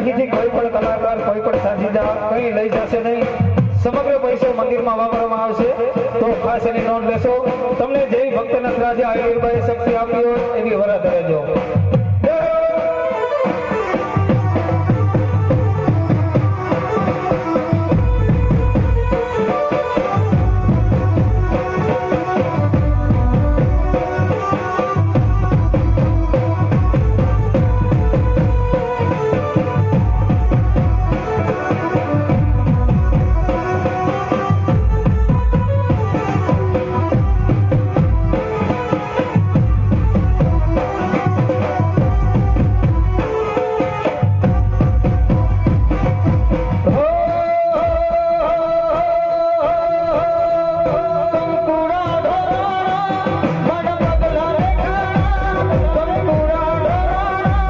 ત્યાંથી કોઈ પણ કલાકાર કોઈ પણ સાજીદા કંઈ લઈ જશે નહીં। સમગ્ર પૈસો મંદિરમાં વાપરવામાં આવશે। તો ખાસ એની નોંધ લેશો। તમને જય ભક્તનાથ રાજા આયુર્ભાઈ શક્તિ આપી હોય એવી વરાત રહેજો।